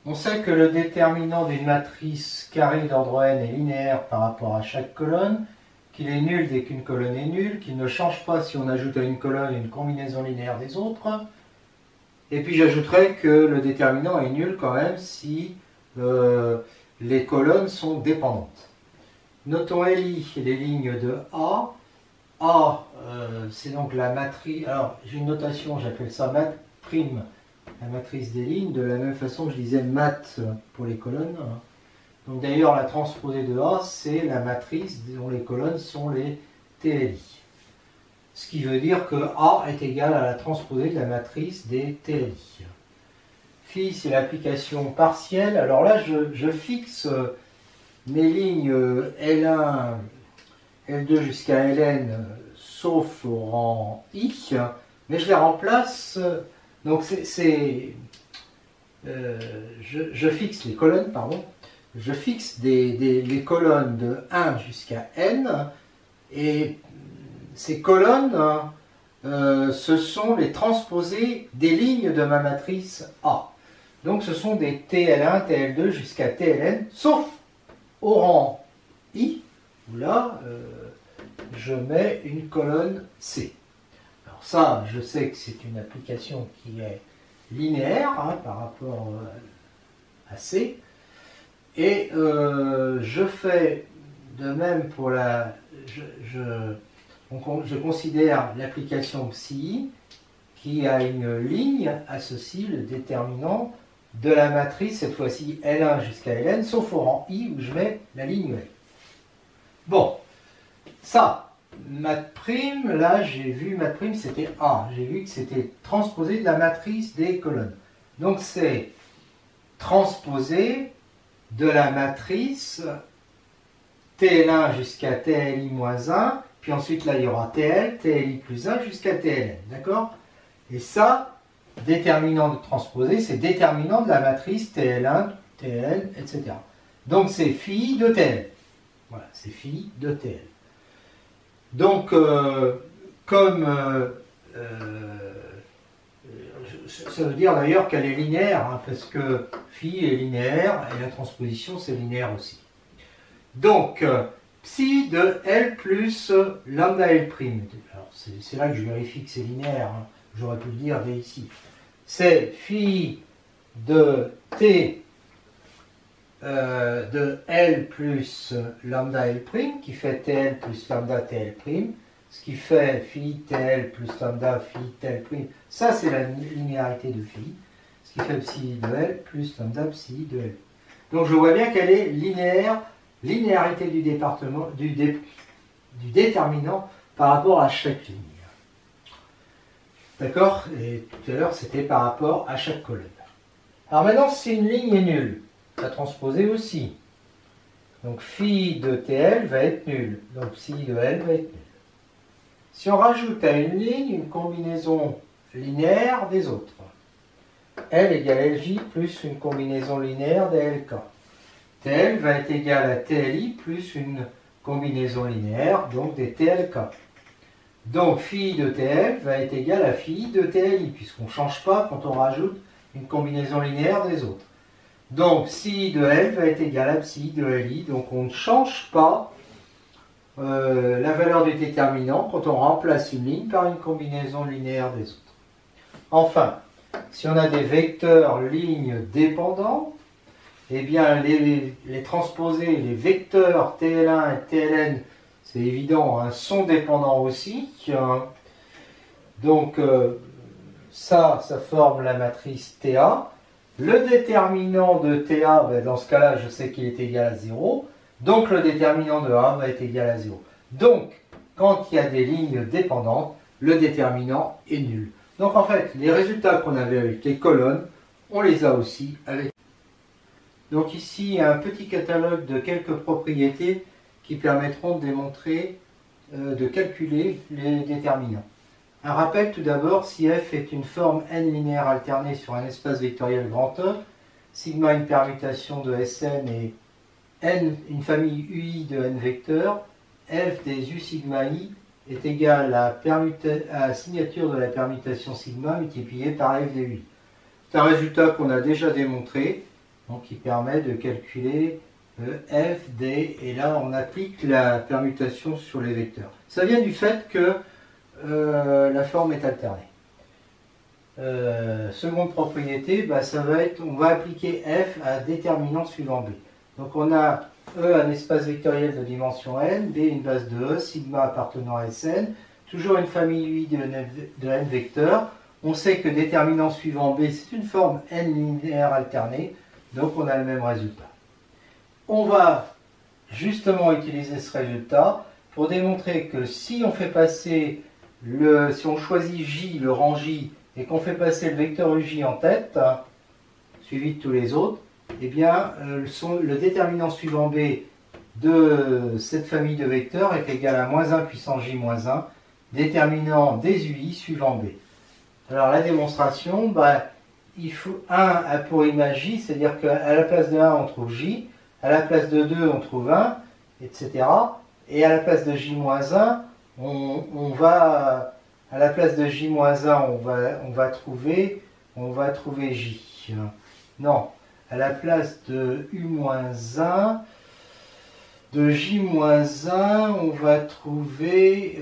On sait que le déterminant d'une matrice carrée d'ordre n est linéaire par rapport à chaque colonne, qu'il est nul dès qu'une colonne est nulle, qu'il ne change pas si on ajoute à une colonne une combinaison linéaire des autres. Et puis j'ajouterai que le déterminant est nul quand même si les colonnes sont dépendantes. Notons LI, les lignes de A. A, c'est donc la matrice. Alors j'ai une notation, j'appelle ça mat prime, la matrice des lignes, de la même façon que je disais mat pour les colonnes. Donc d'ailleurs, la transposée de A, c'est la matrice dont les colonnes sont les TLI. Ce qui veut dire que A est égal à la transposée de la matrice des TLI. Phi, c'est l'application partielle. Alors là, je fixe mes lignes L1, L2 jusqu'à Ln, sauf au rang I, mais je les remplace. Donc je fixe les colonnes, pardon. Je fixe les colonnes de 1 jusqu'à n, et ces colonnes, ce sont les transposées des lignes de ma matrice A. Donc ce sont des TL1, TL2 jusqu'à TLN, sauf au rang I, où là, je mets une colonne C. Alors ça, je sais que c'est une application qui est linéaire par rapport à C. Et je fais de même pour la... Je considère l'application psi qui a une ligne associe le déterminant de la matrice, cette fois-ci L1 jusqu'à Ln, sauf au rang I où je mets la ligne L. Bon, ça, mat', là j'ai vu mat', c'était A. J'ai vu que c'était transposé de la matrice des colonnes. Donc c'est transposé de la matrice TL1 jusqu'à TLI-1, puis ensuite là il y aura TL, TLI plus 1 jusqu'à TLN, d'accord? Et ça, déterminant de transposer, c'est déterminant de la matrice TL1, TLN, etc. Donc c'est phi de TL. Voilà, c'est phi de TL. Donc, ça veut dire d'ailleurs qu'elle est linéaire, parce que phi est linéaire et la transposition c'est linéaire aussi. Donc, psi de L plus lambda L'. Alors, c'est là que je vérifie que c'est linéaire. J'aurais pu le dire dès ici. C'est phi de T de L plus lambda L', qui fait TL plus lambda TL', ce qui fait phi TL plus lambda phi TL'. Ça, c'est la linéarité de phi, ce qui fait psi de L plus lambda psi de L. Donc, je vois bien qu'elle est linéaire, linéarité du déterminant par rapport à chaque ligne. D'accord? Et tout à l'heure, c'était par rapport à chaque colonne. Alors maintenant, si une ligne est nulle, la transposer aussi. Donc phi de TL va être nul. Donc psi de L va être nul. Si on rajoute à une ligne une combinaison linéaire des autres, L égale LJ plus une combinaison linéaire des LK. TL va être égal à TLI plus une combinaison linéaire, donc des TLK. Donc phi de TL va être égal à phi de TLI, puisqu'on ne change pas quand on rajoute une combinaison linéaire des autres. Donc psi de L va être égal à psi de LI, donc on ne change pas la valeur du déterminant quand on remplace une ligne par une combinaison linéaire des autres. Enfin, si on a des vecteurs lignes dépendants, eh bien les transposés, les vecteurs TL1 et TLN, c'est évident, sont dépendants aussi. Donc ça forme la matrice TA. Le déterminant de TA, ben, dans ce cas-là, je sais qu'il est égal à 0. Donc le déterminant de A va être égal à 0. Donc, quand il y a des lignes dépendantes, le déterminant est nul. Donc en fait, les résultats qu'on avait avec les colonnes, on les a aussi avec. Donc ici, il y a un petit catalogue de quelques propriétés qui permettront de démontrer, de calculer les déterminants. Un rappel tout d'abord, si f est une forme n linéaire alternée sur un espace vectoriel grand E, sigma une permutation de Sn et n une famille UI de n vecteurs, f des u sigma i est égal à la signature de la permutation sigma multipliée par f des UI. C'est un résultat qu'on a déjà démontré. donc qui permet de calculer f, d, et là on applique la permutation sur les vecteurs. Ça vient du fait que la forme est alternée. Seconde propriété, bah, ça va être, on va appliquer f à déterminant suivant b. Donc on a E un espace vectoriel de dimension n, B une base de E, sigma appartenant à Sn, toujours une famille UI de n vecteurs. On sait que déterminant suivant B, c'est une forme n linéaire alternée, donc on a le même résultat. On va justement utiliser ce résultat pour démontrer que si on fait passer si on choisit J, le rang J, et qu'on fait passer le vecteur UJ en tête, suivi de tous les autres, eh bien, le déterminant suivant B de cette famille de vecteurs est égal à moins 1 puissance J moins 1, déterminant des UI suivant B. Alors la démonstration, bah, il faut 1 pour image J, c'est-à-dire qu'à la place de 1 on trouve J, à la place de 2 on trouve 1, etc. Et à la place de J moins 1, on va, à la place de J moins 1, on va trouver J. Non. À la place de U-1, de J-1, on va trouver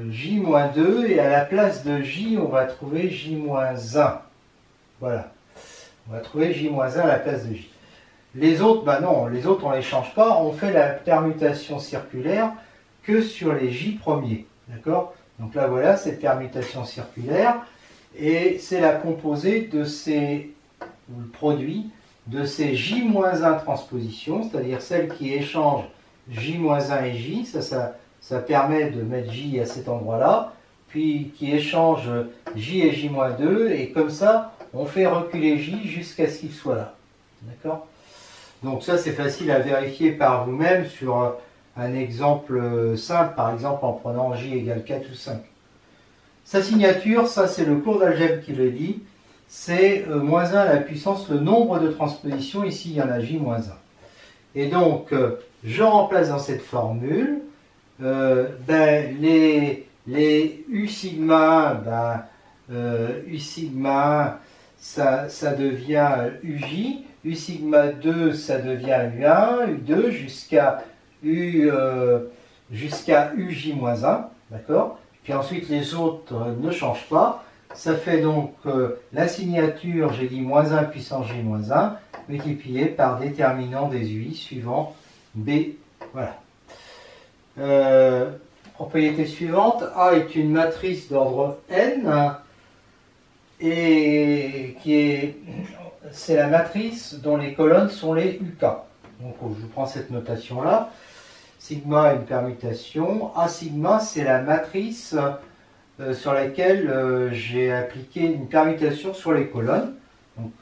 J-2, et à la place de J, on va trouver J-1. Voilà. On va trouver J-1 à la place de J. Les autres, bah non, les autres, on ne les change pas. On fait la permutation circulaire que sur les J premiers. D'accord? Donc là, voilà, cette permutation circulaire. Et c'est la composée de ces... ou le produit de ces J-1 transpositions, c'est-à-dire celles qui échangent J-1 et J, ça permet de mettre J à cet endroit-là, puis qui échangent J et J-2, et comme ça, on fait reculer J jusqu'à ce qu'il soit là. D'accord? Donc ça, c'est facile à vérifier par vous-même sur un exemple simple, par exemple en prenant J égale 4 ou 5. Sa signature, ça c'est le cours d'algèbre qui le dit, c'est moins 1 à la puissance le nombre de transpositions, ici il y en a J moins 1. Et donc, je remplace dans cette formule les U sigma, U sigma, ça devient UJ, U sigma 2, ça devient U1, U2, jusqu'à UJ moins 1, d'accord? Puis ensuite les autres ne changent pas. Ça fait donc la signature, j'ai dit moins 1 puissance J moins 1, multiplié par déterminant des UI suivant B. Voilà. Propriété suivante, A est une matrice d'ordre n, et c'est la matrice dont les colonnes sont les UK. Donc je prends cette notation-là. Sigma est une permutation. A sigma, c'est la matrice sur laquelle j'ai appliqué une permutation sur les colonnes. Donc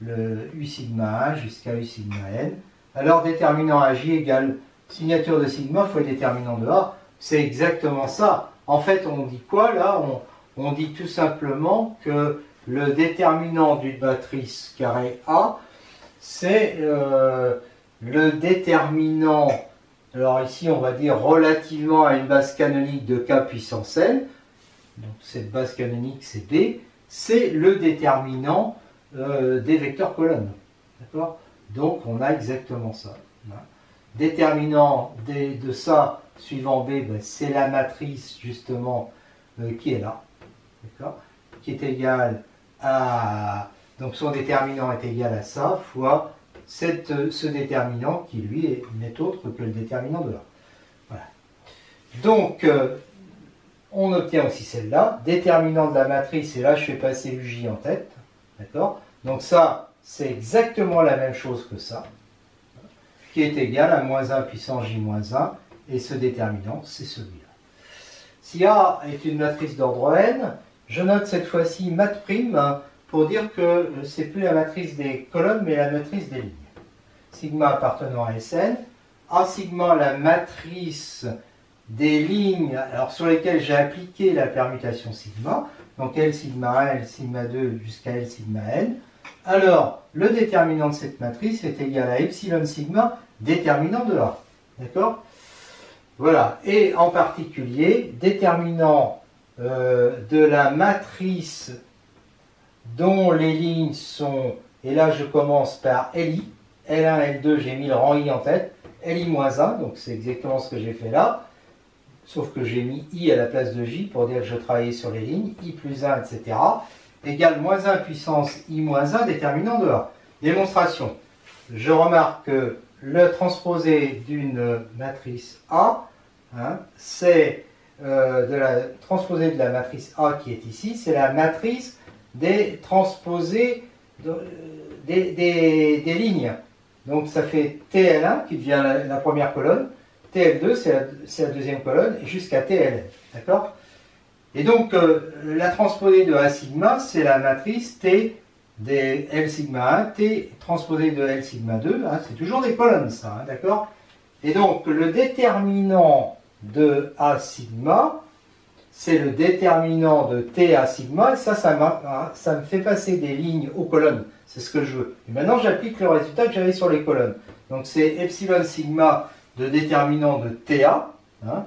le U sigma 1 jusqu'à U sigma n. Alors déterminant AJ égale signature de sigma fois déterminant de A. C'est exactement ça. En fait, on dit quoi là? On dit tout simplement que le déterminant d'une matrice carré A, c'est le déterminant, alors ici on va dire relativement à une base canonique de K puissance n, donc cette base canonique c'est B, c'est le déterminant des vecteurs colonnes. D'accord? Donc on a exactement ça. Déterminant de ça suivant B, ben, c'est la matrice justement qui est là. D'accord? Qui est égale à... Donc son déterminant est égal à ça fois ce déterminant qui lui n'est autre que le déterminant de A. Voilà. Donc on obtient aussi celle-là, déterminant de la matrice, et là je fais passer UJ en tête. D'accord? Donc ça, c'est exactement la même chose que ça, qui est égal à moins 1 puissance J moins 1, et ce déterminant, c'est celui-là. Si A est une matrice d'ordre n, je note cette fois-ci mat' pour dire que c'est plus la matrice des colonnes, mais la matrice des lignes. Sigma appartenant à Sn, A sigma la matrice des lignes alors, sur lesquelles j'ai appliqué la permutation sigma, donc L sigma 1, L sigma 2 jusqu'à L sigma n. Alors, le déterminant de cette matrice est égal à epsilon sigma, déterminant de A. D'accord? Voilà. Et en particulier, déterminant de la matrice dont les lignes sont Et là, je commence par LI. L1, L2, j'ai mis le rang I en tête. LI-1, donc c'est exactement ce que j'ai fait là. Sauf que j'ai mis I à la place de J pour dire que je travaillais sur les lignes. I plus 1, etc. Égale moins 1 puissance I-1 déterminant de A. Démonstration. Je remarque que le transposé d'une matrice A, hein, c'est transposé de la matrice A qui est ici, c'est la matrice des transposés des lignes. Donc ça fait TL1 qui devient la première colonne, TL2 c'est la deuxième colonne, et jusqu'à TLN. D'accord? Et donc la transposée de A sigma, c'est la matrice T des L sigma 1, T transposé de L sigma 2, hein, c'est toujours des colonnes ça, hein, d'accord? Et donc le déterminant de A sigma, c'est le déterminant de TA sigma, et ça me fait passer des lignes aux colonnes, c'est ce que je veux. Et maintenant j'applique le résultat que j'avais sur les colonnes. Donc c'est epsilon sigma de déterminant de TA, hein.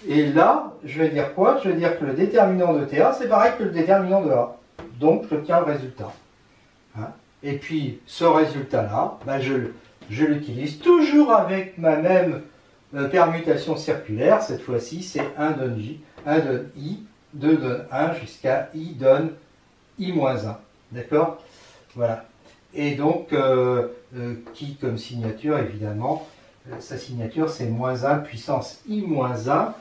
Et là, je vais dire quoi? Je vais dire que le déterminant de TA, c'est pareil que le déterminant de A. Donc j'obtiens le résultat. Hein. Et puis ce résultat-là, ben, je l'utilise toujours avec ma même permutation circulaire. Cette fois-ci, c'est 1 donne J, 1 donne I, 2 donne 1 jusqu'à I donne I-1. D'accord? Voilà. Et donc, qui comme signature, évidemment, sa signature, c'est moins 1 puissance I-1,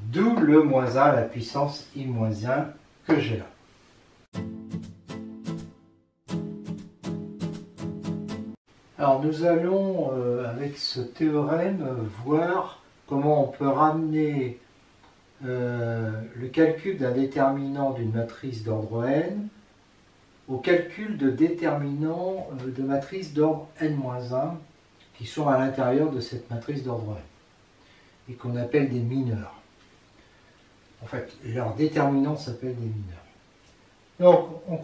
d'où le moins 1 à la puissance I-1 que j'ai là. Alors nous allons, avec ce théorème, voir comment on peut ramener le calcul d'un déterminant d'une matrice d'ordre n au calcul de déterminants de matrices d'ordre n-1 qui sont à l'intérieur de cette matrice d'ordre n et qu'on appelle des mineurs. En fait, leurs déterminants s'appellent des mineurs. Donc, on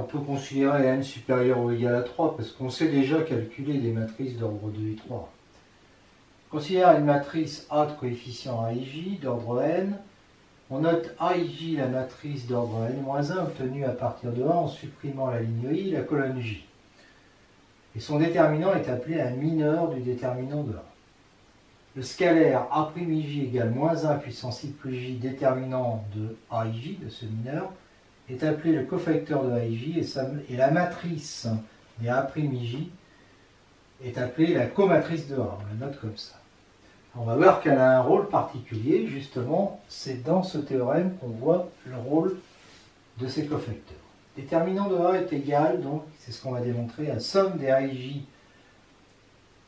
peut considérer n supérieur ou égal à 3, parce qu'on sait déjà calculer des matrices d'ordre 2 et 3. On considère une matrice A de coefficient AIJ d'ordre n. On note AIJ, la matrice d'ordre n-1, obtenue à partir de A en supprimant la ligne I et la colonne J. Et son déterminant est appelé un mineur du déterminant de A. Le scalaire A'Ij égale moins 1 puissance I plus J, déterminant de AIJ, de ce mineur, est appelé le cofacteur de AIJ et la matrice des A'Ij est appelée la comatrice de A. On la note comme ça. On va voir qu'elle a un rôle particulier, justement, c'est dans ce théorème qu'on voit le rôle de ces cofacteurs. Déterminant de A est égal, donc, c'est ce qu'on va démontrer, à somme des AIJ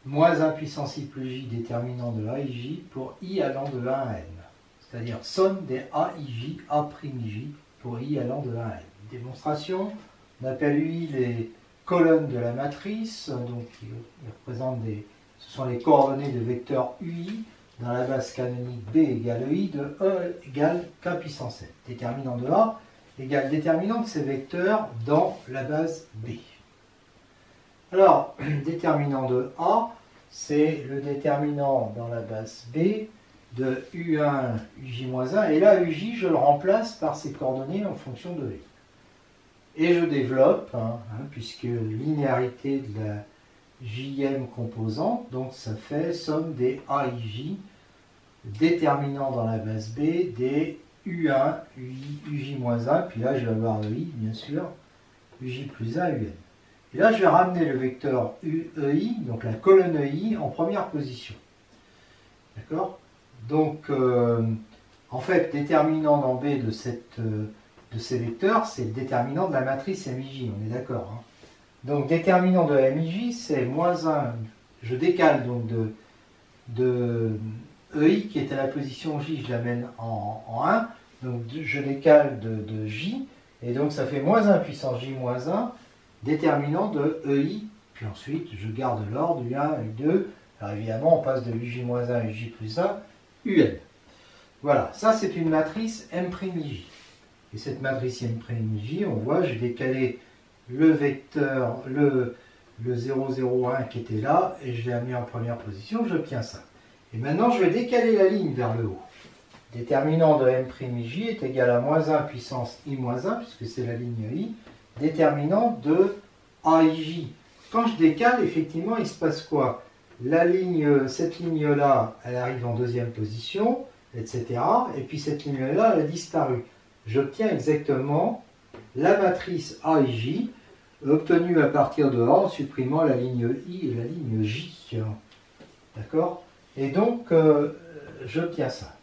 moins 1 puissance I plus J déterminant de AIJ pour I allant de 1 à N. C'est-à-dire somme des AIJ, A'Ij pour I allant de 1 à N. Démonstration, on appelle UI les colonnes de la matrice, donc qui représentent ce sont les coordonnées de vecteurs UI dans la base canonique B égale EI de E égale K puissance 7. Déterminant de A égale déterminant de ces vecteurs dans la base B. Alors, déterminant de A, c'est le déterminant dans la base B de U1, Uj-1, et là, Uj, je le remplace par ses coordonnées en fonction de V. Et je développe, puisque linéarité de la jm composante, donc ça fait somme des AIJ, déterminant dans la base B des U1, Uj-1, puis là je vais avoir EI, bien sûr, Uj plus 1, UN. Et là je vais ramener le vecteur EI, donc la colonne EI, en première position. D'accord? Donc, en fait, déterminant dans B de ces vecteurs, c'est le déterminant de la matrice MIJ, on est d'accord, hein? Donc, déterminant de MIJ, c'est moins 1. Je décale donc de EI qui est à la position J, je l'amène en 1. Donc, je décale de J, et donc ça fait moins 1 puissance J moins 1, déterminant de EI. Puis ensuite, je garde l'ordre, U1, U2. Alors évidemment, on passe de UJ-1 à UJ plus 1, UN. Voilà, ça c'est une matrice M'Ij. Et cette matrice M'Ij, on voit, j'ai décalé le vecteur, le 0,01 qui était là, et je l'ai amené en première position, j'obtiens ça. Et maintenant, je vais décaler la ligne vers le haut. Déterminant de M'Ij est égal à moins 1 puissance I moins 1, puisque c'est la ligne I, déterminant de AIJ. Quand je décale, effectivement, il se passe quoi? Cette ligne-là, elle arrive en deuxième position, etc. Et puis cette ligne-là, elle a disparu. J'obtiens exactement la matrice AIJ obtenue à partir de A en supprimant la ligne I et la ligne J. D'accord? Et donc, j'obtiens ça.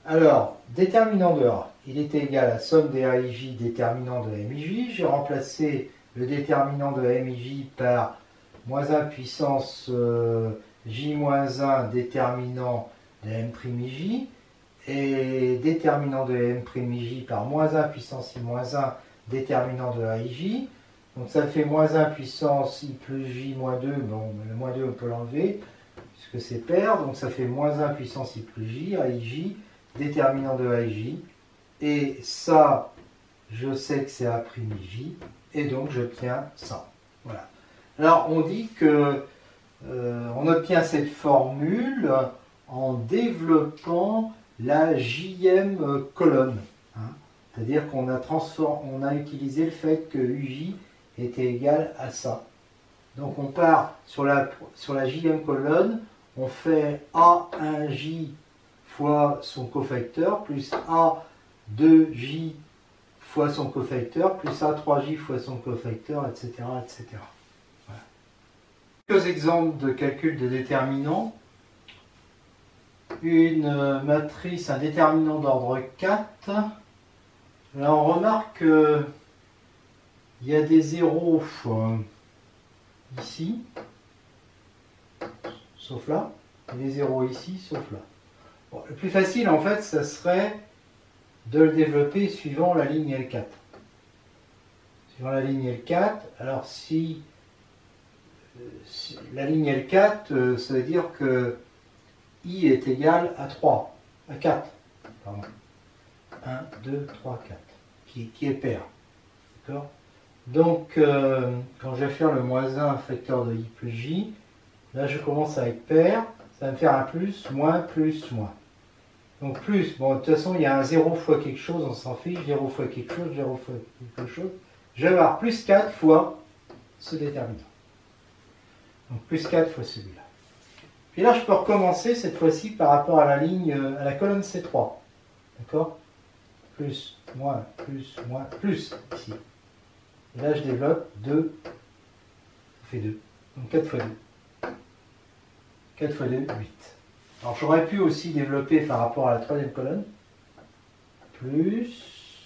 Alors, déterminant de A, il est égal à somme des AIJ déterminant de MIJ. J'ai remplacé le déterminant de MIJ par moins 1 puissance J moins 1 déterminant de M'Ij et déterminant de M'Ij par moins 1 puissance I moins 1 déterminant de AIJ. Donc ça fait moins 1 puissance I plus J moins 2. Bon, le moins 2 on peut l'enlever puisque c'est pair. Donc ça fait moins 1 puissance I plus J, AIJ, déterminant de AIJ. Et ça, je sais que c'est A'Ij. Et donc j'obtiens ça. Voilà. Alors on dit que on obtient cette formule en développant la jème colonne. Hein. C'est-à-dire qu'on a utilisé le fait que UJ était égal à ça. Donc on part sur la jème colonne, on fait A1J fois son cofacteur plus A2J fois son cofacteur plus A3J fois son cofacteur, etc. etc. Voilà. Quelques exemples de calcul de déterminants. Une matrice, un déterminant d'ordre 4. Là, on remarque qu'il y a des zéros ici, sauf là, et des zéros ici, sauf là. Bon, le plus facile, en fait, ça serait de le développer suivant la ligne L4. Suivant la ligne L4, alors si la ligne L4, ça veut dire que I est égal à 3, à 4, pardon. 1, 2, 3, 4, qui est pair. D'accord? Donc, quand je vais faire le moins 1 facteur de I plus J, là je commence à être pair, ça va me faire un plus, moins, plus, moins. Donc plus, bon de toute façon il y a un 0 fois quelque chose, on s'en fiche, 0 fois quelque chose, 0 fois quelque chose. Je vais avoir plus 4 fois ce déterminant. Donc plus 4 fois celui-là. Puis là, je peux recommencer cette fois-ci par rapport à la ligne, à la colonne C3. D'accord? Plus, moins, plus, ici. Et là, je développe 2, ça fait 2. Donc 4 fois 2. 4 fois 2, 8. Alors, j'aurais pu aussi développer par rapport à la troisième colonne. Plus,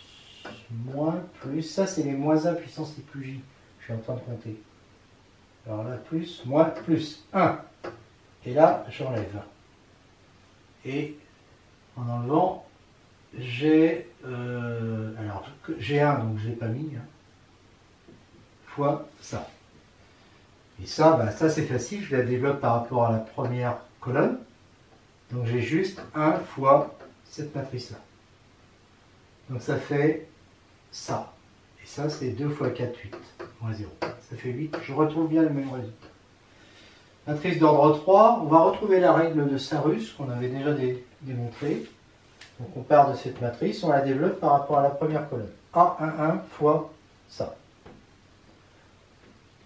moins, plus. Ça, c'est les moins 1 puissance I plus J. Je suis en train de compter. Alors là, plus, moins, plus. 1. Et là, j'enlève. Et en enlevant, j'ai j'ai 1, donc je ne l'ai pas mis, hein, fois ça. Et ça, bah, ça c'est facile, je la développe par rapport à la première colonne. Donc j'ai juste 1 fois cette matrice-là. Donc ça fait ça. Et ça, c'est 2 fois 4, 8, moins 0. Ça fait 8. Je retrouve bien le même résultat. Matrice d'ordre 3, on va retrouver la règle de Sarus qu'on avait déjà démontrée. Donc on part de cette matrice, on la développe par rapport à la première colonne. A11 fois ça.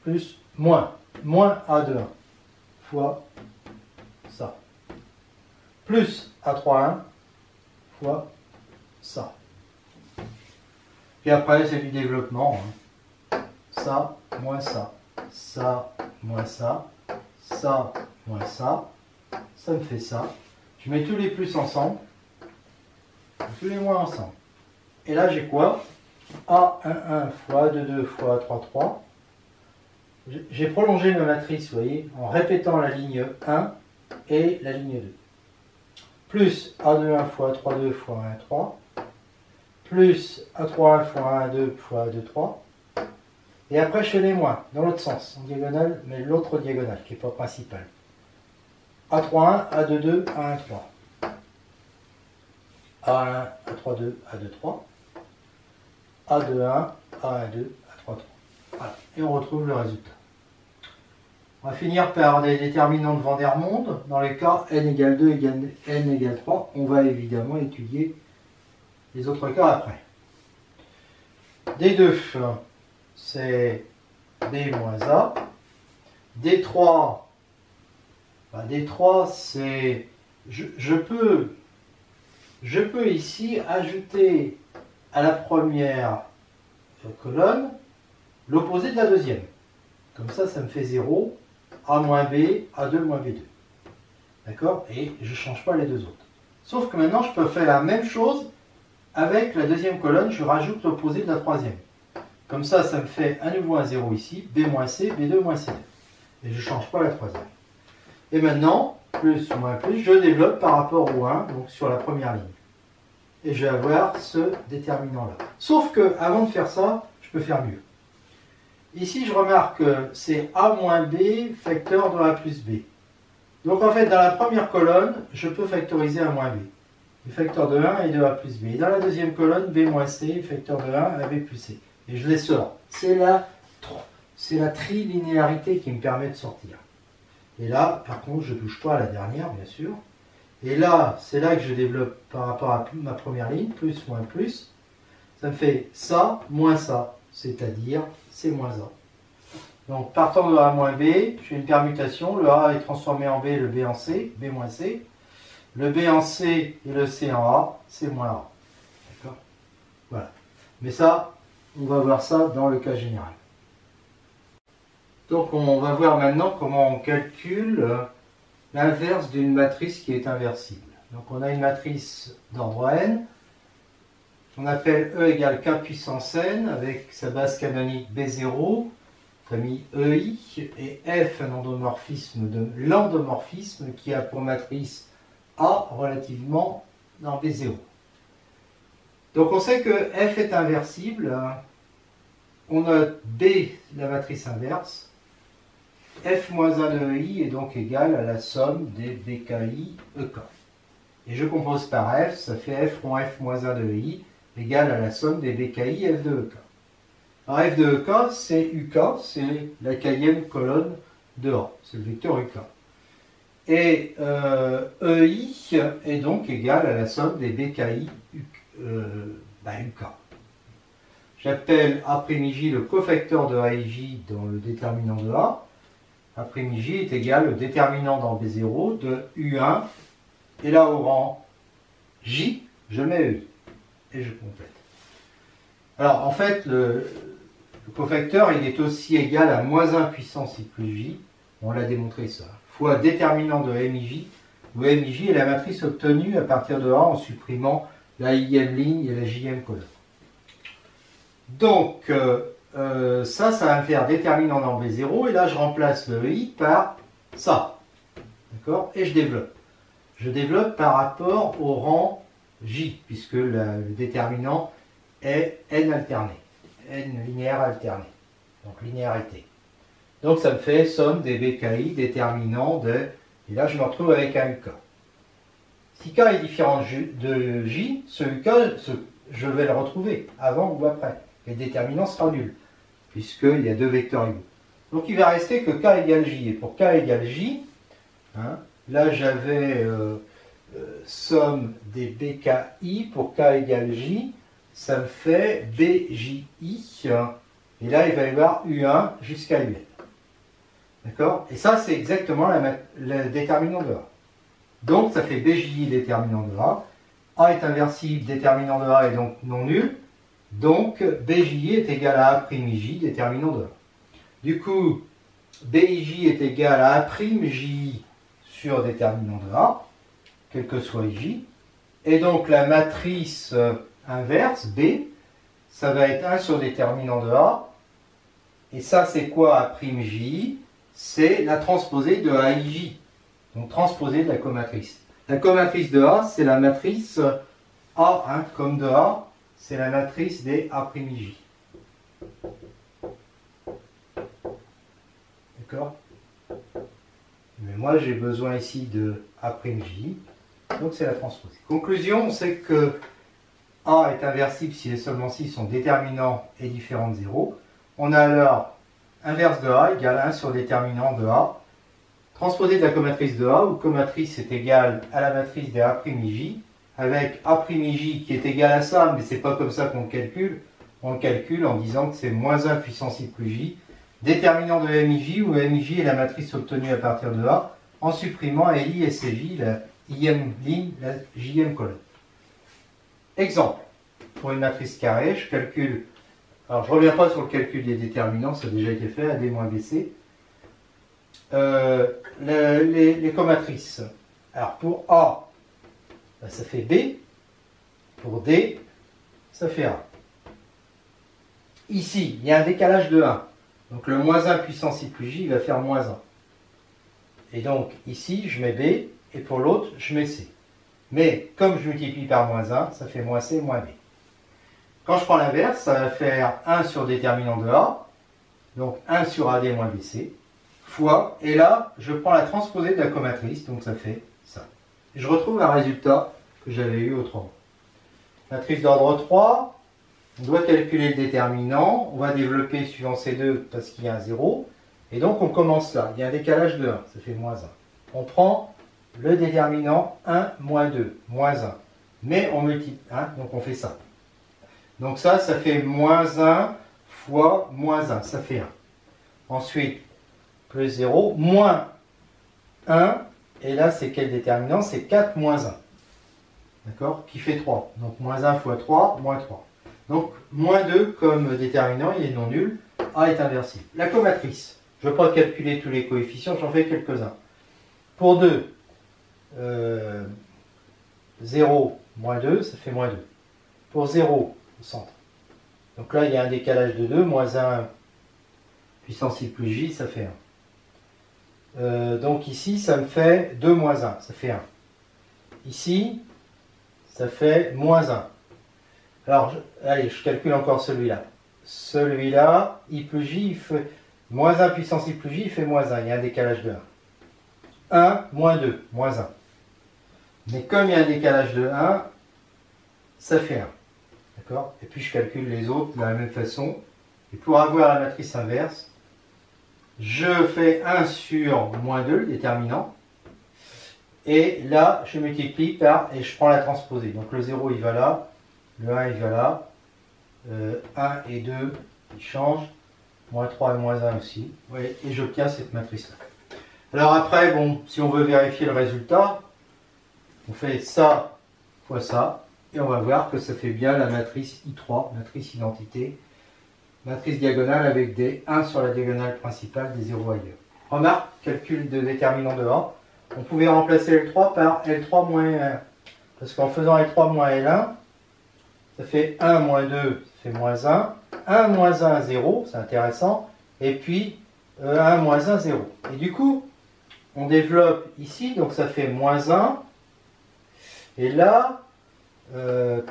Plus moins A21 fois ça. Plus A31 fois ça. Puis après c'est du développement. Hein. Ça, moins ça. Ça, moins ça. Ça, moins ça. Ça me fait ça. Je mets tous les plus ensemble. Tous les moins ensemble. Et là, j'ai quoi? A11 fois A22 fois A33. J'ai prolongé ma matrice, vous voyez, en répétant la ligne 1 et la ligne 2. Plus A21 fois A32 fois A13. Plus A31 fois A12 fois A23. Et après, je fais les moins, dans l'autre sens, en diagonale, mais l'autre diagonale, qui n'est pas principale. A31, A22, A13. A1, A32, A23, A21, A12, A33. Voilà. Et on retrouve le résultat. On va finir par des déterminants de Van der Monde. Dans les cas n égale 2, n égale 3, on va évidemment étudier les autres cas après. D2. c'est B moins A. D3, D3 c'est... Je peux ici ajouter à la première colonne l'opposé de la deuxième. Comme ça me fait 0, A moins B, A2 moins B2. D'accord? Et je ne change pas les deux autres. Sauf que maintenant, je peux faire la même chose avec la deuxième colonne, je rajoute l'opposé de la troisième. Comme ça me fait à nouveau un 0 ici, B moins C, B2 moins C2. Et je ne change pas la troisième. Et maintenant, plus ou moins plus, je développe par rapport au 1, donc sur la première ligne. Et je vais avoir ce déterminant-là. Sauf que, avant de faire ça, je peux faire mieux. Ici, je remarque que c'est A moins B, facteur de A plus B. Donc en fait, dans la première colonne, je peux factoriser A moins B. Le facteur de 1 et de A plus B. Et dans la deuxième colonne, B moins C, facteur de 1 et B plus C. Et je les sors. C'est la trilinéarité qui me permet de sortir. Et là, par contre, je ne touche pas à la dernière, bien sûr. Et là, c'est là que je développe par rapport à ma première ligne, plus, moins, plus. Ça me fait ça, moins ça, c'est-à-dire C moins A. Donc, partant de A moins B, je fais une permutation. Le A est transformé en B, le B en C, B moins C. Le B en C et le C en A, C moins A. D'accord? Voilà. Mais ça, on va voir ça dans le cas général. Donc, on va voir maintenant comment on calcule l'inverse d'une matrice qui est inversible. Donc, on a une matrice d'ordre n. On appelle E égale K puissance n avec sa base canonique B0, famille EI, et F, un endomorphisme de l'endomorphisme qui a pour matrice A relativement dans B0. Donc on sait que F est inversible. On note B, la matrice inverse. F moins 1 de EI est donc égal à la somme des BKI EK. Et je compose par F, ça fait F rond F moins 1 de EI égale à la somme des BKI F de EK. Alors F de EK, c'est UK, c'est la k-ième colonne de A, c'est le vecteur UK. Et EI est donc égal à la somme des BKI UK. J'appelle A'J le cofacteur de AIJ dans le déterminant de A. A'J est égal au déterminant dans B0 de U1. Et là, au rang J, je mets EI. Et je complète. Alors, en fait, le cofacteur, il est aussi égal à moins 1 puissance I plus J. On l'a démontré ça. Fois déterminant de MIJ, où MIJ est la matrice obtenue à partir de A en supprimant la i-ième ligne et la j-ième colonne. Donc, ça va me faire déterminant dans B0, et là je remplace le I par ça. D'accord? Et je développe. Je développe par rapport au rang J, puisque le déterminant est n alterné, n linéaire alterné, donc linéarité. Donc ça me fait somme des BKI déterminant de... Et là je me retrouve avec un UK. Si K est différent de J, ce UK, je vais le retrouver avant ou après. Et le déterminant sera nul, puisqu'il y a deux vecteurs égaux. Donc il va rester que K égale J. Et pour K égale J, là j'avais somme des BKI pour K égale J, ça me fait BJI. Et là il va y avoir U1 jusqu'à UN. D'accord? Et ça, c'est exactement le déterminant de A. Donc, ça fait BJI déterminant de A. A est inversible, déterminant de A est donc non nul. Donc, BJI est égal à A'J déterminant de A. Du coup, BIJ est égal à A'J sur déterminant de A, quel que soit J. Et donc, la matrice inverse, B, ça va être 1 sur déterminant de A. Et ça, c'est quoi A'J? C'est la transposée de AIJ, donc transposée de la comatrice. La comatrice de A, c'est la matrice A, comme de A, c'est la matrice des A'J. D'accord? Mais moi, j'ai besoin ici de A'J, donc c'est la transposée. Conclusion, c'est que A est inversible si et seulement si son déterminant est différent de 0. On a alors inverse de A égale 1 sur déterminant de A, transposé de la comatrice de A, où comatrice est égale à la matrice des A'J, avec A'J qui est égal à ça, mais c'est pas comme ça qu'on le calcule. on le calcule en disant que c'est moins 1 puissance i plus j, déterminant de MIJ, où MIJ est la matrice obtenue à partir de A, en supprimant LI et CJ, la ième ligne, la jème colonne. Exemple, pour une matrice carrée, je calcule, alors je ne reviens pas sur le calcul des déterminants, ça a déjà été fait, AD moins BC. Les comatrices. Alors pour A, ben ça fait B, pour D, ça fait A. Ici, il y a un décalage de 1. Donc le moins 1 puissance i plus j va faire moins 1. Et donc ici, je mets B, et pour l'autre, je mets C. Mais comme je multiplie par moins 1, ça fait moins C moins B. Quand je prends l'inverse, ça va faire 1 sur déterminant de A, donc 1 sur AD moins BC, fois, et là, je prends la transposée de la comatrice, donc ça fait ça. Je retrouve un résultat que j'avais eu autrement. Matrice d'ordre 3, on doit calculer le déterminant, on va développer suivant C2 parce qu'il y a un 0, et donc on commence là, il y a un décalage de 1, ça fait moins 1. On prend le déterminant 1 moins 2, moins 1, mais on multiplie, donc on fait ça. Donc ça fait moins 1 fois moins 1, ça fait 1. Ensuite, plus 0, moins 1, et là c'est quel déterminant? C'est 4 moins 1, d'accord? Qui fait 3. Donc moins 1 fois 3, moins 3. Donc moins 2 comme déterminant, il est non nul, A est inversible. La comatrice, je ne vais pas calculer tous les coefficients, j'en fais quelques-uns. Pour 2, 0, moins 2, ça fait moins 2. Pour 0, au centre. Donc là, il y a un décalage de 2, moins 1 puissance i plus j, ça fait 1. Donc ici, ça me fait 2 moins 1, ça fait 1. Ici, ça fait moins 1. Alors, allez, je calcule encore celui-là. Celui-là, i plus j, il fait moins 1 puissance i plus j, il fait moins 1. Il y a un décalage de 1. 1, moins 2, moins 1. Mais comme il y a un décalage de 1, ça fait 1. D'accord? Et puis je calcule les autres de la même façon. Et pour avoir la matrice inverse, je fais 1 sur moins 2, le déterminant. Et là, je multiplie par, et je prends la transposée. Donc le 0, il va là. Le 1, il va là. 1 et 2, ils changent. Moins 3 et moins 1 aussi. Ouais, et j'obtiens cette matrice-là. Alors après, bon, si on veut vérifier le résultat, on fait ça fois ça. Et on va voir que ça fait bien la matrice I3, matrice identité, matrice diagonale avec des 1 sur la diagonale principale, des 0 ailleurs. Remarque, calcul de déterminant de A. On pouvait remplacer L3 par L3 moins L1. Parce qu'en faisant L3 moins L1, ça fait 1 moins 2, ça fait moins 1. 1 moins 1, 0, c'est intéressant. Et puis 1 moins 1, 0. Et du coup, on développe ici, donc ça fait moins 1. Et là,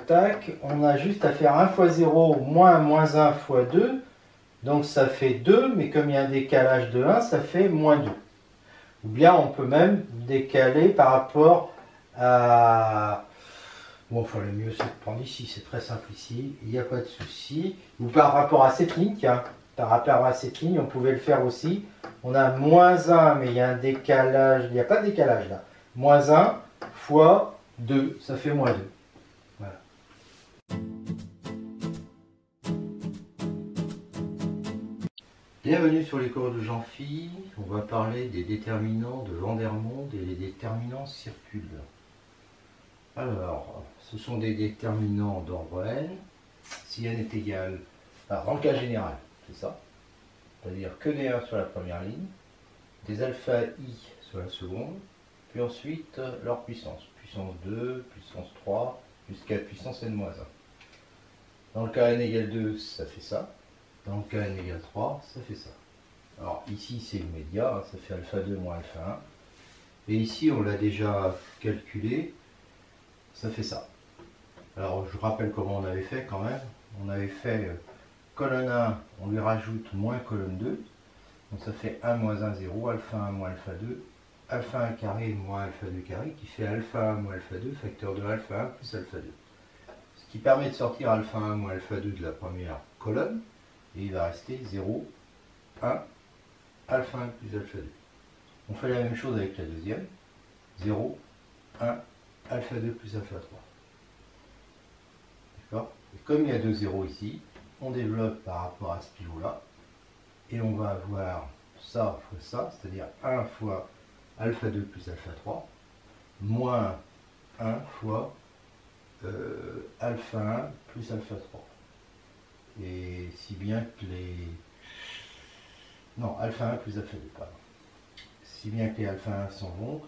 tac, on a juste à faire 1 fois 0 moins 1 fois 2. Donc ça fait 2, mais comme il y a un décalage de 1, ça fait moins 2. Ou bien on peut même décaler par rapport à... Bon, enfin le mieux c'est de prendre ici, c'est très simple ici, il n'y a pas de souci. Ou par rapport à cette ligne, tiens, par rapport à cette ligne, on pouvait le faire aussi. On a moins 1, mais il y a un décalage, il n'y a pas de décalage là. Moins 1 fois 2, ça fait moins 2. Voilà. Bienvenue sur les cours de Jean-Phi. On va parler des déterminants de Vandermonde et les déterminants circulaires. Alors, ce sont des déterminants d'ordre n, si n est égal, alors dans le cas général, c'est ça, c'est-à-dire que des 1 sur la première ligne, des alpha i sur la seconde, puis ensuite leur puissance, puissance 2, puissance 3, jusqu'à puissance n-1. Dans le cas n égale 2, ça fait ça. Dans le cas n égale 3, ça fait ça. Alors ici c'est immédiat, hein, ça fait alpha 2 moins alpha 1. Et ici on l'a déjà calculé, ça fait ça. Alors je rappelle comment on avait fait quand même. On avait fait colonne 1, on lui rajoute moins colonne 2. Donc ça fait 1 moins 1, 0, alpha 1 moins alpha 2, alpha 1 carré moins alpha 2 carré, qui fait alpha 1 moins alpha 2, facteur de alpha 1 plus alpha 2. Ce qui permet de sortir alpha 1 moins alpha 2 de la première colonne. Et il va rester 0, 1, alpha 1 plus alpha 2. On fait la même chose avec la deuxième. 0, 1, alpha 2 plus alpha 3. D'accord? Et comme il y a deux zéros ici, on développe par rapport à ce pivot-là, et on va avoir ça fois ça, c'est-à-dire 1 fois alpha 2 plus alpha 3, moins 1 fois alpha 1 plus alpha 3. Et si bien que les... Non, alpha 1 plus alpha 2, pardon. Si bien que les alpha 1 s'en vont,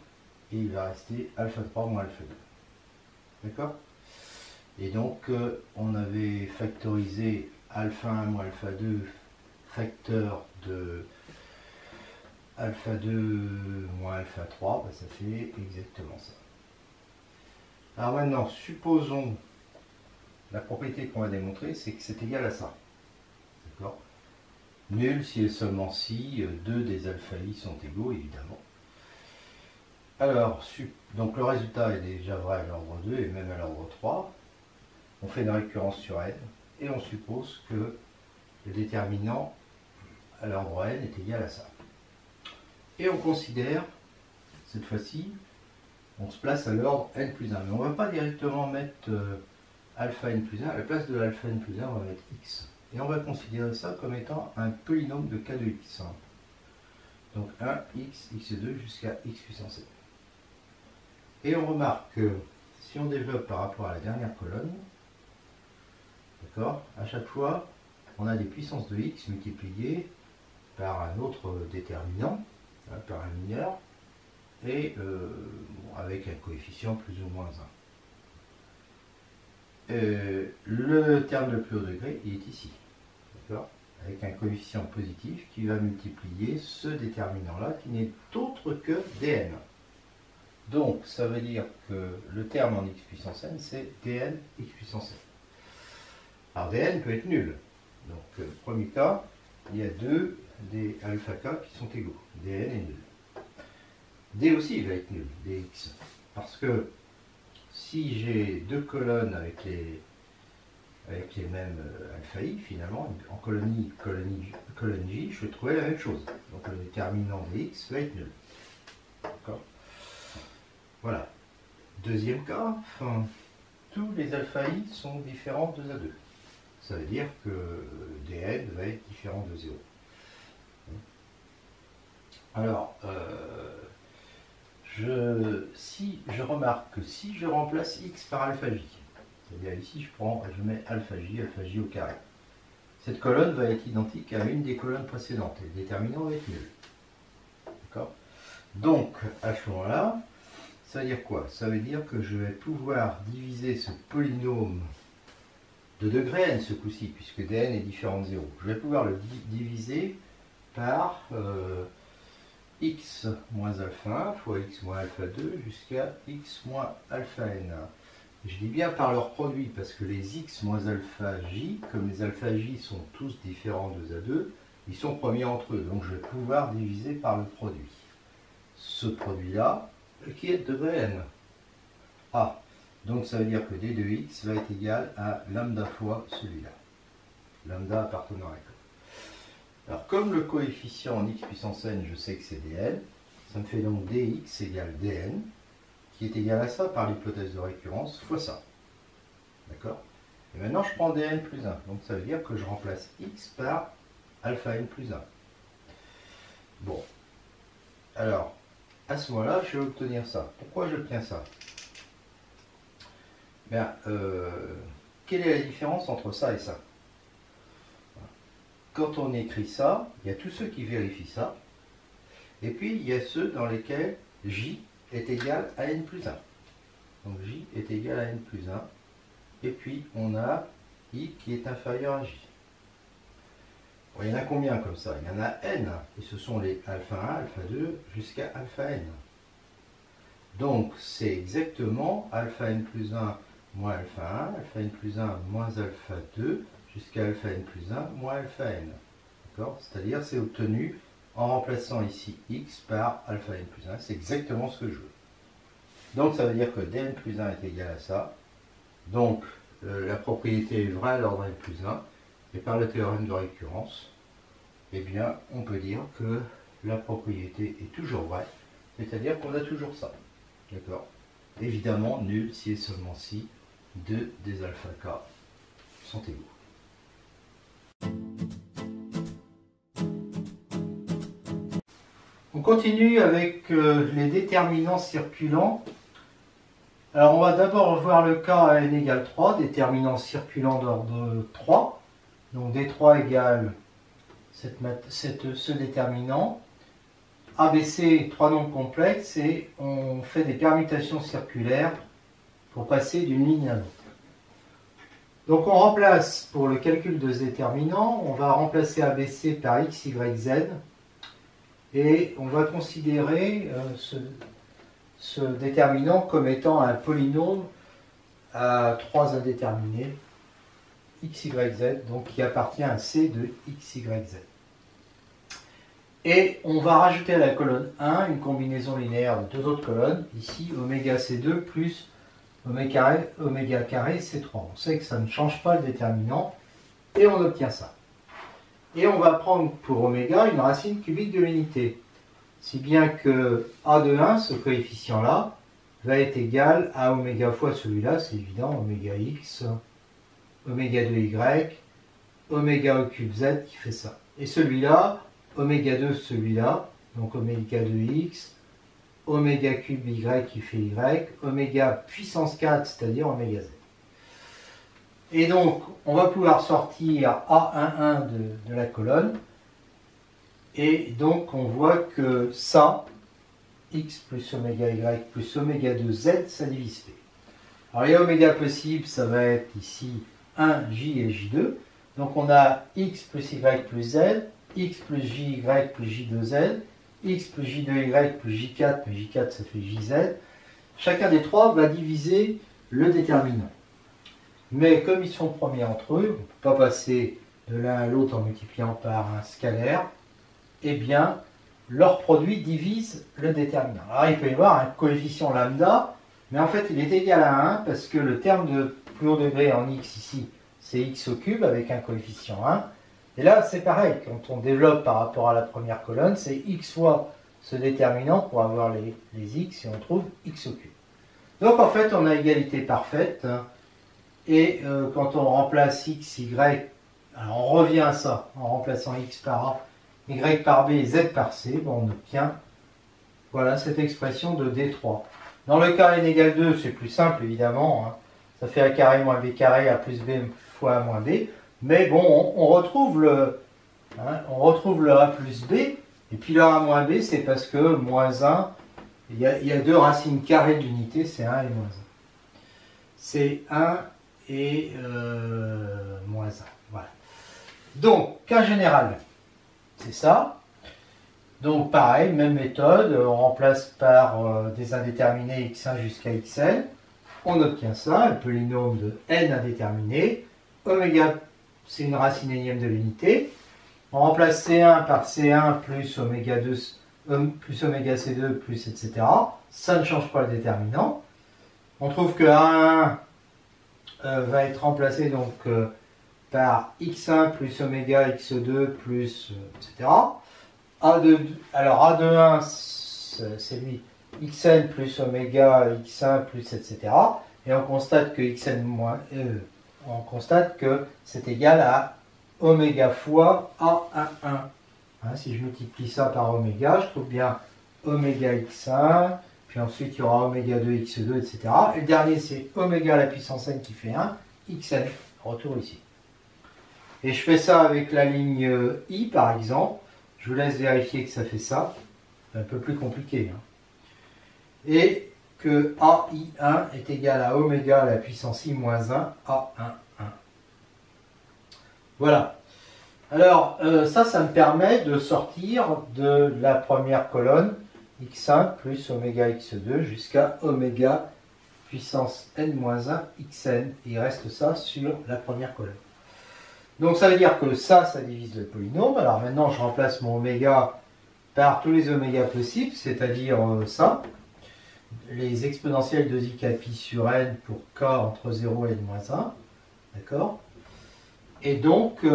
et il va rester alpha 3 moins alpha 2. D'accord? Et donc, on avait factorisé alpha 1 moins alpha 2, facteur de alpha 2 moins alpha 3, ben ça fait exactement ça. Alors maintenant, supposons, la propriété qu'on va démontrer, c'est que c'est égal à ça. D'accord? Nul si et seulement si deux des alpha i sont égaux, évidemment. Alors, donc le résultat est déjà vrai à l'ordre 2 et même à l'ordre 3. On fait une récurrence sur n et on suppose que le déterminant à l'ordre n est égal à ça. Et on considère, cette fois-ci, on se place à l'ordre n plus 1. Mais on ne va pas directement mettre alpha n plus 1. À la place de alpha n plus 1, on va mettre x. Et on va considérer ça comme étant un polynôme de k de x. Donc 1, x, x2 jusqu'à x puissance n. Et on remarque que si on développe par rapport à la dernière colonne, d'accord, à chaque fois, on a des puissances de x multipliées par un autre déterminant, par un mineur, et avec un coefficient plus ou moins 1. Le terme de plus haut degré, il est ici, d'accord, avec un coefficient positif qui va multiplier ce déterminant-là, qui n'est autre que dn. Donc, ça veut dire que le terme en x puissance n, c'est dn x puissance n. Alors, dn peut être nul. Donc, premier cas, il y a deux des alpha k qui sont égaux. dn est nul. D aussi va être nul, dx. Parce que si j'ai deux colonnes avec les mêmes alpha i, finalement, en colonne J, je vais trouver la même chose. Donc, le déterminant dx va être nul. D'accord ? Voilà. Deuxième cas, tous les alpha i sont différents de 2 à 2. Ça veut dire que dn va être différent de 0. Alors, si je remarque que si je remplace x par alpha j, c'est-à-dire ici je mets alpha j au carré, cette colonne va être identique à une des colonnes précédentes et le déterminant va être nul. D'accord ? Donc, à ce moment-là, ça veut dire quoi? Ça veut dire que je vais pouvoir diviser ce polynôme de degré n ce coup-ci, puisque dn est différent de 0. Je vais pouvoir le diviser par x moins alpha 1 fois x moins alpha 2 jusqu'à x moins alpha n. Je dis bien par leur produit, parce que les x moins alpha j, comme les alpha j sont tous différents de 2 à 2, ils sont premiers entre eux. Donc je vais pouvoir diviser par le produit. Ce produit-là, qui est de degré n. Ah, donc ça veut dire que d de x va être égal à lambda fois celui-là. Lambda appartenant à la colle. Alors comme le coefficient en x puissance n, je sais que c'est dn, ça me fait donc dx égale dn, qui est égal à ça par l'hypothèse de récurrence, fois ça. D'accord? Et maintenant je prends dn plus 1, donc ça veut dire que je remplace x par alpha n plus 1. Bon, alors, à ce moment-là, je vais obtenir ça. Pourquoi j'obtiens ça? Bien, quelle est la différence entre ça et ça? Quand on écrit ça, il y a tous ceux qui vérifient ça, et puis il y a ceux dans lesquels j est égal à n plus 1. Donc j est égal à n plus 1, et puis on a i qui est inférieur à j. Bon, il y en a combien comme ça? Il y en a n, et ce sont les alpha 1, alpha 2 jusqu'à alpha n. Donc c'est exactement alpha n plus 1 moins alpha 1, alpha n plus 1 moins alpha 2 jusqu'à alpha n plus 1 moins alpha n. C'est-à-dire c'est obtenu en remplaçant ici x par alpha n plus 1. C'est exactement ce que je veux. Donc ça veut dire que dn plus 1 est égal à ça. Donc la propriété est vraie à l'ordre n plus 1. Et par le théorème de récurrence, eh bien, on peut dire que la propriété est toujours vraie. C'est-à-dire qu'on a toujours ça. D'accord? Évidemment, nul si et seulement si deux des alpha k sont égaux. On continue avec les déterminants circulants. Alors on va d'abord voir le cas à n égale 3, déterminant circulant d'ordre 3. Donc D3 égale ce déterminant. ABC, trois nombres complexes, et on fait des permutations circulaires pour passer d'une ligne à l'autre. Donc on remplace, pour le calcul de ce déterminant, on va remplacer ABC par x, y, z, et on va considérer ce déterminant comme étant un polynôme à trois indéterminés, x, y, z, donc qui appartient à C de x, y, z. Et on va rajouter à la colonne 1 une combinaison linéaire de deux autres colonnes, ici oméga C2 plus oméga carré C3. On sait que ça ne change pas le déterminant, et on obtient ça. Et on va prendre pour oméga une racine cubique de l'unité, si bien que A de 1, ce coefficient-là, va être égal à oméga fois celui-là, c'est évident, oméga x, oméga 2y, oméga au cube z qui fait ça. Et celui-là, oméga 2 celui-là, donc oméga 2x, oméga cube y qui fait y, oméga puissance 4, c'est-à-dire oméga z. Et donc, on va pouvoir sortir A11 de la colonne, et donc on voit que ça, x plus oméga y plus oméga 2z, ça divise p. Alors les oméga possibles, ça va être ici 1j et j2, donc on a x plus y plus z, x plus jy plus j2z, x plus j2y plus j4, mais j4 ça fait jz. Chacun des trois va diviser le déterminant. Mais comme ils sont premiers entre eux, on ne peut pas passer de l'un à l'autre en multipliant par un scalaire, eh bien, leur produit divise le déterminant. Alors il peut y avoir un coefficient lambda, mais en fait il est égal à 1 parce que le terme de plus haut degré en x ici, c'est x au cube avec un coefficient 1. Et là, c'est pareil, quand on développe par rapport à la première colonne, c'est x fois ce déterminant pour avoir les x, et on trouve x au cube. Donc en fait, on a égalité parfaite, et quand on remplace x, y, alors on revient à ça, en remplaçant x par a, y par b et z par c, bon, on obtient voilà, cette expression de D3. Dans le cas n égale 2, c'est plus simple évidemment, hein. Ça fait a carré moins b carré, a plus b fois a moins b. Mais bon, on retrouve le a plus b, et puis le a moins b, c'est parce que moins 1, il y a deux racines carrées de l'unité, c'est 1 et moins 1. C'est 1 et moins 1. Voilà. Donc, cas général, c'est ça. Donc, pareil, même méthode, on remplace par des indéterminés x1 jusqu'à xn. On obtient ça, un polynôme de n indéterminé. Oméga, c'est une racine énième de l'unité. On remplace C1 par C1 plus oméga 2 plus oméga C2 plus etc. Ça ne change pas le déterminant. On trouve que A1 va être remplacé donc par x1 plus oméga x2 plus etc. A2, alors A21 c'est lui xn plus oméga x1 plus etc. Et on constate que xn moins on constate que c'est égal à oméga fois A11. Hein, si je multiplie ça par oméga, je trouve bien oméga x1, puis ensuite il y aura oméga 2 x2, etc. Et le dernier c'est oméga à la puissance n qui fait 1, xn, retour ici. Et je fais ça avec la ligne I par exemple, je vous laisse vérifier que ça fait ça, c'est un peu plus compliqué. Hein. Et que AI1 est égal à oméga à la puissance I moins 1, A11. Voilà. Alors, ça me permet de sortir de la première colonne x1 plus oméga x2 jusqu'à oméga puissance n moins 1 xn. Il reste ça sur la première colonne. Donc ça veut dire que ça divise le polynôme. Alors maintenant, je remplace mon oméga par tous les oméga possibles, c'est-à-dire ça. Les exponentielles de zi pi sur n pour k entre 0 et n-1. D'accord? Et donc,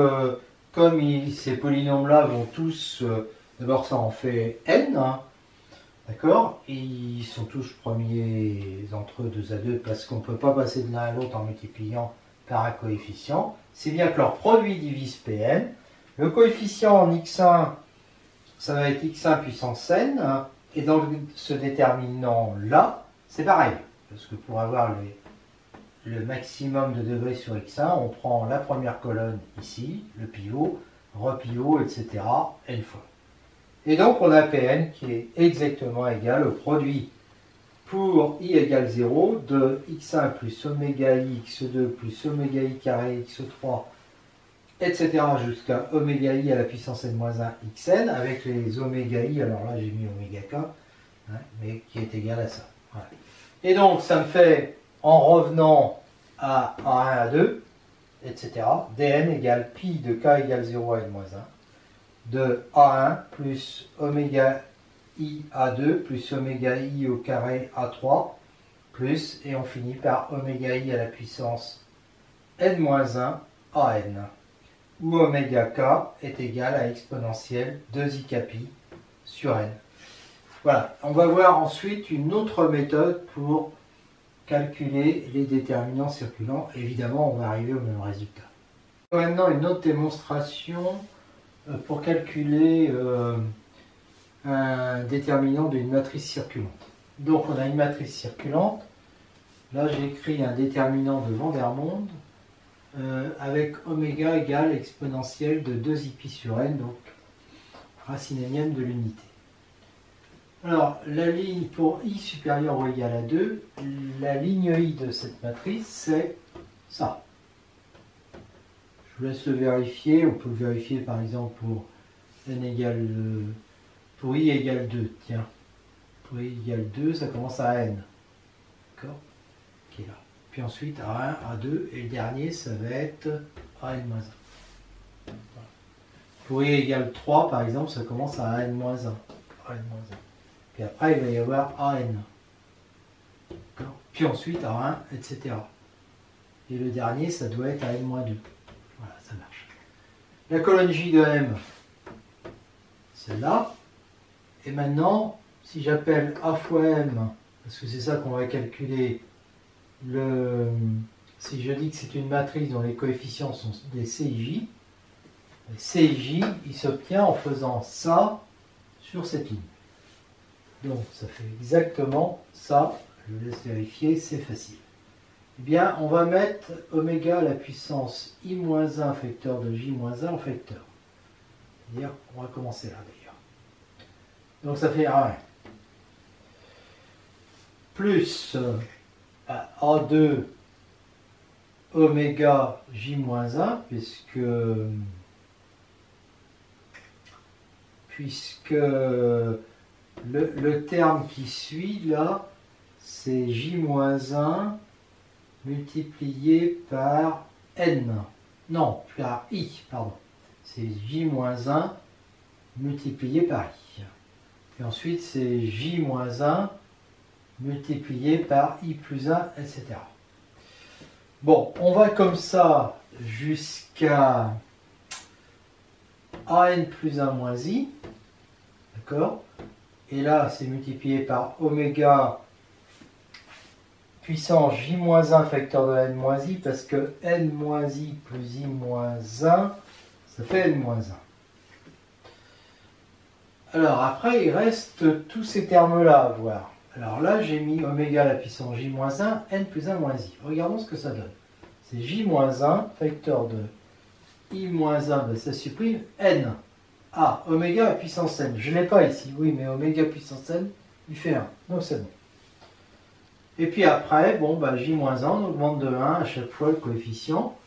comme ces polynômes-là vont tous, d'abord ça en fait n, hein, d'accord? Ils sont tous premiers entre eux 2 à 2 parce qu'on ne peut pas passer de l'un à l'autre en multipliant par un coefficient. C'est bien que leur produit divise Pn. Le coefficient en x1, ça va être x1 puissance n, et dans ce déterminant-là, c'est pareil, parce que pour avoir le maximum de degrés sur x1, on prend la première colonne ici, le pivot, repivot, etc., n fois. Et donc on a Pn qui est exactement égal au produit pour i égale 0 de x1 plus oméga i x2 plus oméga i carré x3, etc. jusqu'à oméga i à la puissance n-1 xn, avec les oméga i, alors là j'ai mis oméga k, hein, mais qui est égal à ça. Voilà. Et donc ça me fait, en revenant à A1, A2, etc., dn égale pi de k égale 0 à n-1, de A1 plus oméga i A2 plus oméga i au carré A3, plus, et on finit par oméga i à la puissance n-1 à n, où oméga k est égal à exponentielle 2i capi sur n. Voilà, on va voir ensuite une autre méthode pour calculer les déterminants circulants. Évidemment, on va arriver au même résultat. Maintenant, une autre démonstration pour calculer un déterminant d'une matrice circulante. Donc, on a une matrice circulante. Là, j'ai écrit un déterminant de Vandermonde avec oméga égale exponentielle de 2i pi sur n, donc racine énième de l'unité. Alors, la ligne pour i supérieur ou égal à 2, la ligne i de cette matrice, c'est ça. Je vous laisse le vérifier. On peut le vérifier par exemple pour n égale, pour i égale 2. Tiens, pour i égale 2, ça commence à n. D'accord? Qui est là. Puis ensuite A1, A2, et le dernier, ça va être AN-1. Voilà. Pour i égale 3, par exemple, ça commence à AN-1. Puis après, il va y avoir AN. Puis ensuite A1, etc. Et le dernier, ça doit être AN-2. Voilà, ça marche. La colonne J de M, celle-là. Et maintenant, si j'appelle A fois M, parce que c'est ça qu'on va calculer, si je dis que c'est une matrice dont les coefficients sont des CIJ, le CIJ, il s'obtient en faisant ça sur cette ligne. Donc, ça fait exactement ça. Je vous laisse vérifier, c'est facile. Eh bien, on va mettre oméga à la puissance i-1 facteur de j-1 en facteur. C'est-à-dire qu'on va commencer là, d'ailleurs. Donc, ça fait A1 plus A2 oméga j-1, puisque le terme qui suit là, c'est j-1 multiplié par n. Non, par i, pardon. C'est j-1 multiplié par i. Et ensuite, c'est j-1 multiplié par i plus 1, etc. Bon, on va comme ça jusqu'à an plus 1 moins i. D'accord? Et là, c'est multiplié par oméga puissance j-1 facteur de n moins i, parce que n moins i plus i moins 1, ça fait n-1. Alors après, il reste tous ces termes-là à voir. Alors là, j'ai mis oméga à la puissance j-1, n plus 1 moins i. Regardons ce que ça donne. C'est j-1 facteur de i-1, ben ça supprime n. Ah, oméga à puissance n. Je ne l'ai pas ici, oui, mais oméga puissance n, il fait 1. Donc c'est bon. Et puis après, bon, bah, j-1, on augmente de 1 à chaque fois le coefficient.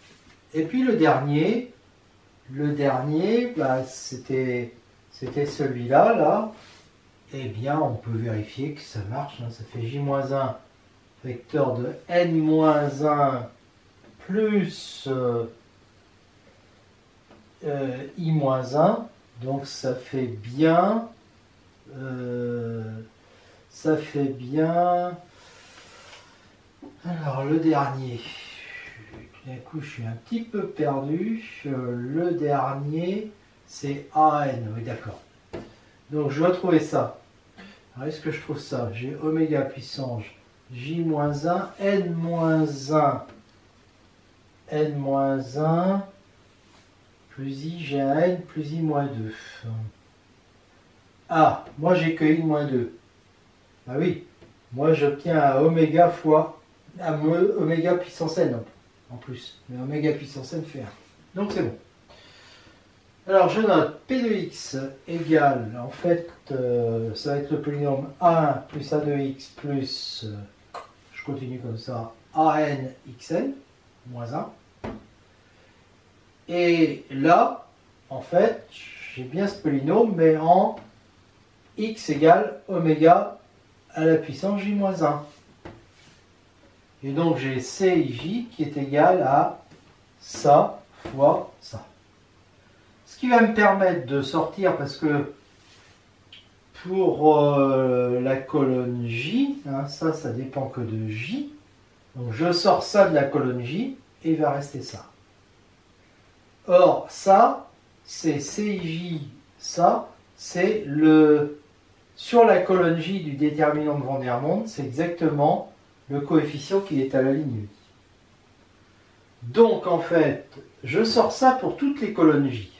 Et puis le dernier, bah, c'était celui-là, là. Eh bien, on peut vérifier que ça marche. Hein. Ça fait j-1 vecteur de n-1 plus i-1. Donc ça fait bien... Alors, le dernier... D'un coup, je suis un petit peu perdu. Le dernier, c'est AN. Oui, d'accord. Donc, je dois trouver ça. Alors, est-ce que je trouve ça? J'ai oméga puissance j-1, n-1, n-1, plus i, j'ai un n, plus i-2. Ah, moi j'ai que I-2. Ah oui, moi j'obtiens un oméga fois oméga puissance n en plus. Mais oméga puissance n fait 1. Donc c'est bon. Alors je note P de x égale, en fait, ça va être le polynôme A1 plus A2x plus, je continue comme ça, AN xn, moins 1. Et là, en fait, j'ai bien ce polynôme, mais en x égale oméga à la puissance j-1. Et donc j'ai CIJ qui est égal à ça fois ça. Ce qui va me permettre de sortir, parce que pour la colonne J, hein, ça dépend que de J. Donc je sors ça de la colonne J et il va rester ça. Or, ça, c'est CIJ, ça, c'est le... Sur la colonne J du déterminant de Van der Monde, c'est exactement le coefficient qui est à la ligne I. Donc, en fait, je sors ça pour toutes les colonnes J.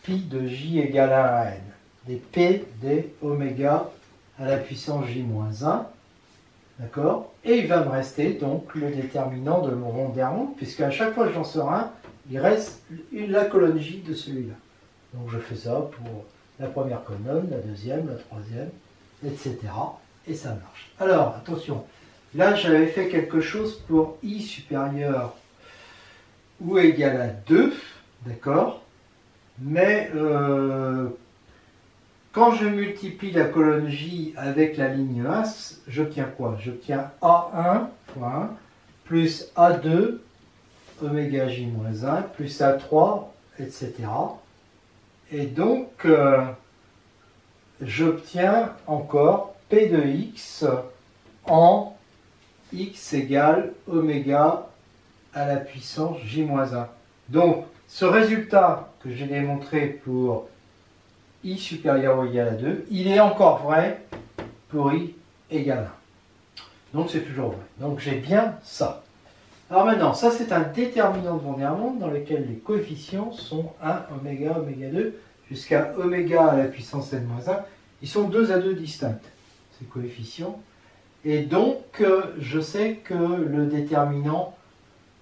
Pi de J égale 1 à N. Des P des oméga à la puissance J-1. D'accord? Et il va me rester donc le déterminant de mon Van der Monde, puisque à chaque fois que j'en sors un, il reste la colonne J de celui-là. Donc je fais ça pour la première colonne, la deuxième, la troisième, etc. Et ça marche. Alors, attention, là j'avais fait quelque chose pour I supérieur ou égal à 2, d'accord? Mais quand je multiplie la colonne J avec la ligne 1, j'obtiens quoi? J'obtiens A1 fois 1 plus A2 oméga J-1 plus A3, etc. Et donc, j'obtiens encore P de x en x égale oméga à la puissance J-1. Donc, ce résultat que j'ai démontré pour I supérieur ou égal à 2, il est encore vrai pour I égale 1. Donc, c'est toujours vrai. Donc, j'ai bien ça. Alors maintenant, ça c'est un déterminant de Van der Monde dans lequel les coefficients sont 1, oméga, oméga 2, jusqu'à oméga à la puissance n-1. Ils sont 2 à 2 distincts, ces coefficients. Et donc, je sais que le déterminant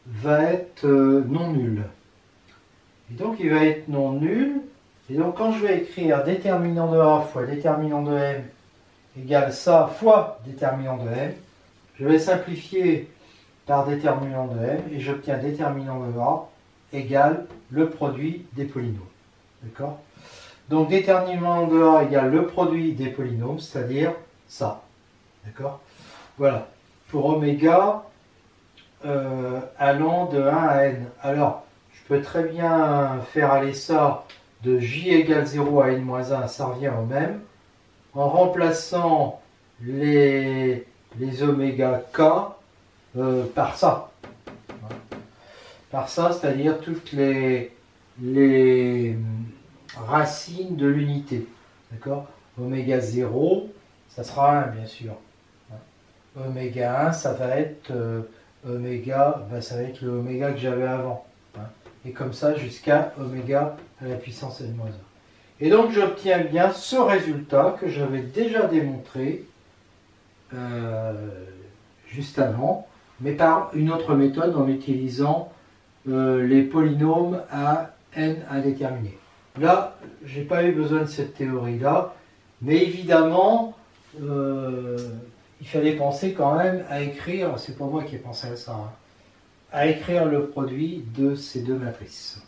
va être non nul. Et donc, il va être non nul. Et donc, quand je vais écrire déterminant de A fois déterminant de M égale ça fois déterminant de M, je vais simplifier par déterminant de M, et j'obtiens déterminant de A égale le produit des polynômes. D'accord? Donc déterminant de A égale le produit des polynômes, c'est-à-dire ça. D'accord? Voilà. Pour oméga allant de 1 à N. Alors, je peux très bien faire aller ça de J égale 0 à N-1, ça revient au même, en remplaçant les oméga K par ça. Par ça, c'est-à-dire toutes les racines de l'unité. D'accord? Oméga 0, ça sera 1, bien sûr. Oméga 1, ça va être oméga, ça va être le oméga que j'avais avant. Et comme ça, jusqu'à oméga à la puissance n-1. Et donc, j'obtiens bien ce résultat que j'avais déjà démontré juste avant, mais par une autre méthode en utilisant les polynômes à n indéterminé. Là, je n'ai pas eu besoin de cette théorie-là, mais évidemment, il fallait penser quand même à écrire, c'est pas moi qui ai pensé à ça, hein, à écrire le produit de ces deux matrices.